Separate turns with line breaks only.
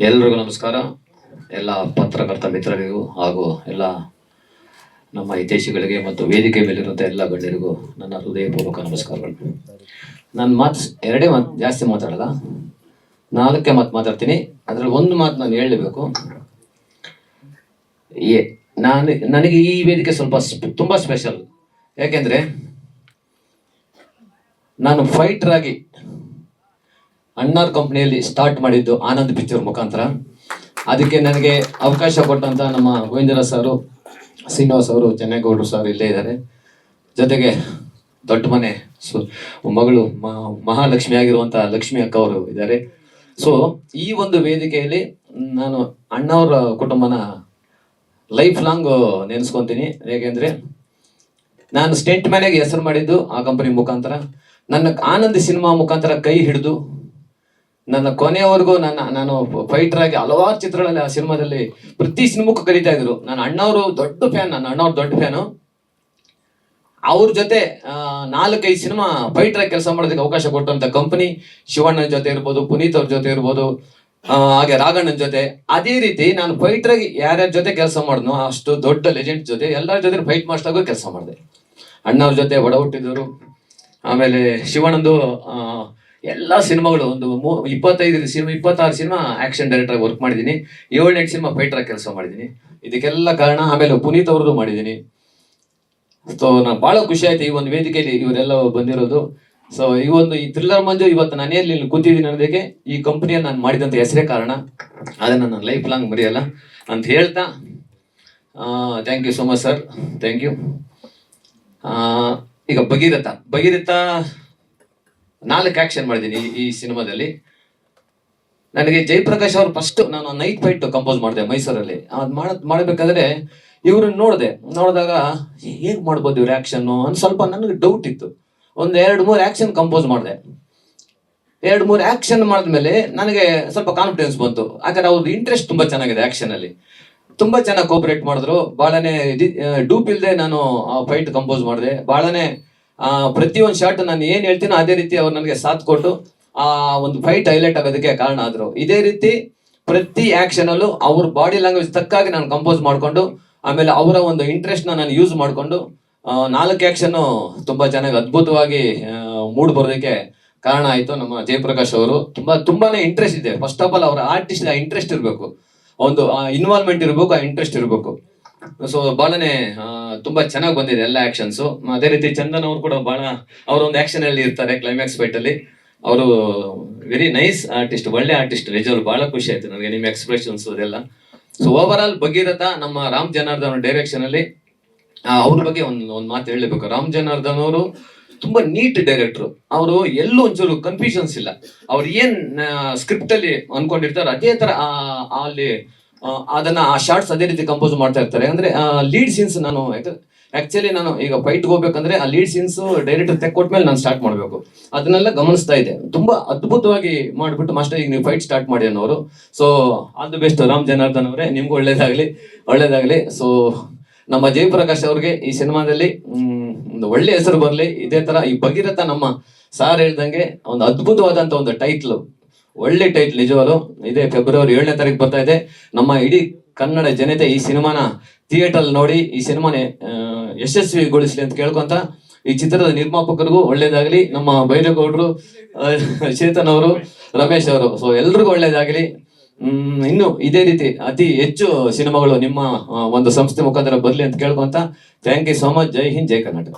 ಎಲ್ರಿಗೂ ನಮಸ್ಕಾರ. ಎಲ್ಲ ಪತ್ರಕರ್ತ ಮಿತ್ರರಿಗೂ ಹಾಗೂ ಎಲ್ಲ ನಮ್ಮ ಹಿತೈಷಿಗಳಿಗೆ ಮತ್ತು ವೇದಿಕೆ ಮೇಲಿರುವಂಥ ಎಲ್ಲ ಗಣ್ಯರಿಗೂ ನನ್ನ ಹೃದಯಪೂರ್ವಕ ನಮಸ್ಕಾರಗಳು. ನಾನು ಎರಡೇ ಮಾತು, ಜಾಸ್ತಿ ಮಾತಾಡಲ್ಲ, 4 ಮಾತು ಮಾತಾಡ್ತೀನಿ. ಅದರಲ್ಲಿ ಒಂದು ಮಾತು ನಾನು ಹೇಳಲೇಬೇಕು. ನನಗೆ ಈ ವೇದಿಕೆ ಸ್ವಲ್ಪ ತುಂಬ ಸ್ಪೆಷಲ್. ಯಾಕೆಂದರೆ ನಾನು ಫೈಟರ್ ಆಗಿ ಅಣ್ಣಾರ್ ಕಂಪ್ನಿಯಲ್ಲಿ ಸ್ಟಾರ್ಟ್ ಮಾಡಿದ್ದು ಆನಂದ್ ಪಿಕ್ಚರ್ ಮುಖಾಂತರ. ಅದಕ್ಕೆ ನನಗೆ ಅವಕಾಶ ಕೊಟ್ಟಂತ ನಮ್ಮ ಗೋವಿಂದರಾಜ್ ಸಾರು, ಶ್ರೀನಿವಾಸ್ ಅವರು, ಚೆನ್ನಗೌಡರು ಸರ್ ಇಲ್ಲೇ ಇದ್ದಾರೆ. ಜೊತೆಗೆ ದೊಡ್ಡ ಮನೆ ಮಗಳು ಮಹಾಲಕ್ಷ್ಮಿ ಆಗಿರುವಂಥ ಲಕ್ಷ್ಮಿ ಅಕ್ಕ ಅವರು ಇದ್ದಾರೆ. ಸೊ ಈ ಒಂದು ವೇದಿಕೆಯಲ್ಲಿ ನಾನು ಅಣ್ಣವ್ರ ಕುಟುಂಬನ ಲೈಫ್ ಲಾಂಗ್ ನೆನೆಸ್ಕೊತೀನಿ. ಹೇಗೆಂದರೆ ನಾನು ಸ್ಟೆಂಟ್ ಮ್ಯಾನೇಗೆ ಹೆಸರು ಮಾಡಿದ್ದು ಆ ಕಂಪನಿ ಮುಖಾಂತರ. ನನ್ನ ಆನಂದ್ ಸಿನಿಮಾ ಮುಖಾಂತರ ಕೈ ಹಿಡಿದು ನನ್ನ ಕೊನೆಯವರೆಗೂ ನಾನು ಫೈಟರ್ ಆಗಿ ಹಲವಾರು ಚಿತ್ರಗಳಲ್ಲಿ, ಆ ಸಿನಿಮಾದಲ್ಲಿ ಪ್ರತಿ ಸಿನಿಮಾಕ್ಕೂ ಕರೀತಾ ಇದ್ರು. ನಾನು ಅಣ್ಣವರು ದೊಡ್ಡ ಫ್ಯಾನ್, ನನ್ನ ಅಣ್ಣವ್ರ ದೊಡ್ಡ ಫ್ಯಾನು. ಅವ್ರ ಜೊತೆ 4-5 ಸಿನಿಮಾ ಫೈಟರ್ ಆಗಿ ಕೆಲಸ ಮಾಡೋದಕ್ಕೆ ಅವಕಾಶ ಕೊಟ್ಟಂತ ಕಂಪನಿ ಶಿವಣ್ಣನ ಜೊತೆ ಇರ್ಬೋದು, ಪುನೀತ್ ಅವ್ರ ಜೊತೆ ಇರ್ಬೋದು, ಹಾಗೆ ರಾಘಣ್ಣನ ಜೊತೆ. ಅದೇ ರೀತಿ ನಾನು ಫೈಟರ್ ಆಗಿ ಯಾರ್ಯಾರ ಜೊತೆ ಕೆಲಸ ಮಾಡಿದ್ನೋ ಅಷ್ಟು ದೊಡ್ಡ ಲೆಜೆಂಡ್ ಜೊತೆ ಎಲ್ಲರ ಜೊತೆ ಫೈಟ್ ಮಾಸ್ಟರ್ ಆಗೋ ಕೆಲಸ ಮಾಡಿದೆ. ಅಣ್ಣವ್ರ ಜೊತೆ ಒಡ ಹುಟ್ಟಿದವರು. ಆಮೇಲೆ ಶಿವಣ್ಣಂದು ಎಲ್ಲ ಸಿನಿಮಾಗಳು ಒಂದು 26 ಸಿನಿಮಾ ಆಕ್ಷನ್ ಡೈರೆಕ್ಟರ್ ಆಗಿ ವರ್ಕ್ ಮಾಡಿದ್ದೀನಿ. 7-8 ಸಿನಿಮಾ ಫೈಟರ್ ಆಗಿ ಕೆಲಸ ಮಾಡಿದ್ದೀನಿ. ಇದಕ್ಕೆಲ್ಲ ಕಾರಣ ಆಮೇಲೆ ಪುನೀತ್ ಅವ್ರದ್ದು ಮಾಡಿದ್ದೀನಿ. ಸೊ ನಾನು ಭಾಳ ಖುಷಿ ಆಯ್ತು ಈ ಒಂದು ವೇದಿಕೆಯಲ್ಲಿ ಇವರೆಲ್ಲ ಬಂದಿರೋದು. ಸೊ ಈ ಥ್ರಿಲ್ಲರ್ ಮಂಜು ಇವತ್ತು ನಾನು ಇಲ್ಲಿ ಕೂತಿದ್ದೀನಿ ಅನ್ನೋದಕ್ಕೆ ಈ ಕಂಪನಿಯನ್ನು ನಾನು ಮಾಡಿದಂಥ ಹೆಸರೇ ಕಾರಣ. ಅದನ್ನು ನಾನು ಲೈಫ್ ಲಾಂಗ್ ಮರೆಯಲ್ಲ ಅಂತ ಹೇಳ್ತಾ, thank you so much sir, thank you. ಈಗ ಭಗೀರಥ 4 ಆಕ್ಷನ್ ಮಾಡಿದ್ದೀನಿ ಈ ಸಿನಿಮಾದಲ್ಲಿ. ನನಗೆ ಜಯಪ್ರಕಾಶ್ ಅವರು ಫಸ್ಟ್ ನಾನು ನೈಟ್ ಫೈಟ್ ಕಂಪೋಸ್ ಮಾಡಿದೆ ಮೈಸೂರಲ್ಲಿ. ಅದು ಮಾಡಬೇಕಾದ್ರೆ ಇವ್ರನ್ನ ನೋಡಿದಾಗ ಹೇಗೆ ಮಾಡ್ಬೋದು ಇವ್ರ ಆಕ್ಷನ್ನು ಅಂತ ಸ್ವಲ್ಪ ನನಗೆ ಡೌಟ್ ಇತ್ತು. ಒಂದು 2-3 ಆಕ್ಷನ್ ಕಂಪೋಸ್ ಮಾಡಿದೆ. 2-3 ಆಕ್ಷನ್ ಮಾಡಿದ್ಮೇಲೆ ನನಗೆ ಸ್ವಲ್ಪ ಕಾನ್ಫಿಡೆನ್ಸ್ ಬಂತು. ಯಾಕಂದ್ರೆ ಅವ್ರದ್ದು ಇಂಟ್ರೆಸ್ಟ್ ತುಂಬ ಚೆನ್ನಾಗಿದೆ ಆಕ್ಷನಲ್ಲಿ. ತುಂಬ ಚೆನ್ನಾಗಿ ಕೋಪರೇಟ್ ಮಾಡಿದ್ರು. ಭಾಳನೇ ಡೂಪ್ ಇಲ್ಲದೆ ನಾನು ಫೈಟ್ ಕಂಪೋಸ್ ಮಾಡಿದೆ. ಭಾಳನೇ ಪ್ರತಿಯೊಂದು ಶಾಟ್ ನಾನು ಏನು ಹೇಳ್ತೀನೋ ಅದೇ ರೀತಿ ಅವ್ರು ನನಗೆ ಸಾಥ್ ಕೊಟ್ಟು ಆ ಒಂದು ಫೈಟ್ ಹೈಲೈಟ್ ಆಗೋದಕ್ಕೆ ಕಾರಣ ಆದರು. ಇದೇ ರೀತಿ ಪ್ರತಿ ಆ್ಯಕ್ಷನಲ್ಲೂ ಅವ್ರ ಬಾಡಿ ಲ್ಯಾಂಗ್ವೇಜ್ ತಕ್ಕಾಗಿ ನಾನು ಕಂಪೋಸ್ ಮಾಡಿಕೊಂಡು, ಆಮೇಲೆ ಅವರ ಒಂದು ಇಂಟ್ರೆಸ್ಟ್ನ ನಾನು ಯೂಸ್ ಮಾಡಿಕೊಂಡು 4 ಆ್ಯಕ್ಷನ್ನು ತುಂಬ ಚೆನ್ನಾಗಿ ಅದ್ಭುತವಾಗಿ ಮೂಡ್ ಬರೋದಕ್ಕೆ ಕಾರಣ ಆಯಿತು. ನಮ್ಮ ಜಯಪ್ರಕಾಶ್ ಅವರು ತುಂಬಾನೇ ಇಂಟ್ರೆಸ್ಟ್ ಇದೆ. ಫಸ್ಟ್ ಆಫ್ ಆಲ್ ಅವರ ಆರ್ಟಿಸ್ಟ್ ಆ ಇಂಟ್ರೆಸ್ಟ್ ಇರಬೇಕು, ಒಂದು ಇನ್ವಾಲ್ವ್ಮೆಂಟ್ ಇರಬೇಕು, ಆ ಇಂಟ್ರೆಸ್ಟ್ ಇರಬೇಕು. ಸೊ ಭಾಳನೇ ತುಂಬ ಚೆನ್ನಾಗಿ ಬಂದಿದೆ ಎಲ್ಲ ಆ್ಯಕ್ಷನ್ಸು. ಅದೇ ರೀತಿ ಚಂದನ್ ಅವರು ಕೂಡ ಭಾಳ ಅವರೊಂದು ಆ್ಯಕ್ಷನಲ್ಲಿ ಇರ್ತಾರೆ ಕ್ಲೈಮ್ಯಾಕ್ಸ್ ಫೈಟಲ್ಲಿ. ಅವರು ವೆರಿ ನೈಸ್ ಆರ್ಟಿಸ್ಟ್, ಒಳ್ಳೆ ಆರ್ಟಿಸ್ಟ್. ನಿಜವಾಗ್ಲೂ ಭಾಳ ಖುಷಿ ಆಯಿತು ನನಗೆ ನಿಮ್ಮ ಎಕ್ಸ್ಪ್ರೆಷನ್ಸ್ ಅದೆಲ್ಲ. ಸೊ ಓವರ್ ಆಲ್ ಭಗೀರಥ ನಮ್ಮ ರಾಮ್ ಜನಾರ್ದನ್ ಡೈರೆಕ್ಷನಲ್ಲಿ ಅವ್ರ ಬಗ್ಗೆ ಒಂದು ಮಾತು ಹೇಳಲೇಬೇಕು. ರಾಮ್ ಜನಾರ್ದನ್ ಅವರು ತುಂಬ ನೀಟ್ ಡೈರೆಕ್ಟ್ರು. ಅವರು ಎಲ್ಲೂ ಒಂಚೂರು ಕನ್ಫ್ಯೂಷನ್ಸ್ ಇಲ್ಲ. ಅವ್ರು ಏನು ಸ್ಕ್ರಿಪ್ಟಲ್ಲಿ ಅನ್ಕೊಂಡಿರ್ತಾರೆ ಅದೇ ಥರ ಅಲ್ಲಿ ಅದನ್ನ ಆ ಶಾರ್ಟ್ಸ್ ಅದೇ ರೀತಿ ಕಂಪೋಸ್ ಮಾಡ್ತಾ ಇರ್ತಾರೆ. ಅಂದ್ರೆ ಲೀಡ್ ಸೀನ್ಸ್ ನಾನು ಆಕ್ಚುಲಿ ನಾನು ಈಗ ಫೈಟ್ಗೆ ಹೋಗ್ಬೇಕಂದ್ರೆ ಆ ಲೀಡ್ ಸೀನ್ಸ್ ಡೈರೆಕ್ಟರ್ ತೆಕ್ಕೊಟ್ಮೇಲೆ ನಾನು ಸ್ಟಾರ್ಟ್ ಮಾಡಬೇಕು. ಅದನ್ನೆಲ್ಲ ಗಮನಿಸ್ತಾ ಇದೆ. ತುಂಬಾ ಅದ್ಭುತವಾಗಿ ಮಾಡಿಬಿಟ್ಟು ಮಾಸ್ಟರ್ ಈಗ ನೀವು ಫೈಟ್ ಸ್ಟಾರ್ಟ್ ಮಾಡಿ ಅನ್ನೋರು. So all the best Ram Janardhan ಅವರೇ, ನಿಮ್ಗೂ ಒಳ್ಳೇದಾಗಲಿ. ಸೊ ನಮ್ಮ ಜಯಪ್ರಕಾಶ್ ಅವ್ರಿಗೆ ಈ ಸಿನಿಮಾದಲ್ಲಿ ಒಂದು ಒಳ್ಳೆ ಹೆಸರು ಬರಲಿ. ಇದೇ ತರ ಈ ಭಗೀರಥ ನಮ್ಮ ಸಾರ್ ಹೇಳ್ದಂಗೆ ಒಂದು ಅದ್ಭುತವಾದಂತ ಒಂದು ಟೈಟ್ಲು, ಒಳ್ಳೆ ಟೈಟ್ಲ್ ನಿಜವಾಗ್ಲು. ಇದೇ ಫೆಬ್ರವರಿ 7ನೇ ತಾರೀಕು ಬರ್ತಾ ಇದೆ. ನಮ್ಮ ಇಡೀ ಕನ್ನಡ ಜನತೆ ಈ ಸಿನಿಮಾನ ಥಿಯೇಟರ್ ನೋಡಿ ಈ ಸಿನಿಮಾನ ಯಶಸ್ವಿಗೊಳಿಸ್ಲಿ ಅಂತ ಕೇಳ್ಕೊಂತ, ಈ ಚಿತ್ರದ ನಿರ್ಮಾಪಕರಿಗೂ ಒಳ್ಳೇದಾಗಲಿ, ನಮ್ಮ ಬೈರೇಗೌಡರು, ಚೇತನ್ ಅವರು, ರಮೇಶ್ ಅವರು, ಸೊ ಎಲ್ರಿಗೂ ಒಳ್ಳೇದಾಗಲಿ. ಇನ್ನು ಇದೇ ರೀತಿ ಅತಿ ಹೆಚ್ಚು ಸಿನಿಮಾಗಳು ನಿಮ್ಮ ಒಂದು ಸಂಸ್ಥೆ ಮುಖಾಂತರ ಬರಲಿ ಅಂತ ಕೇಳ್ಕೊಂತ, thank you so much. Jai Hind, Jai Karnataka.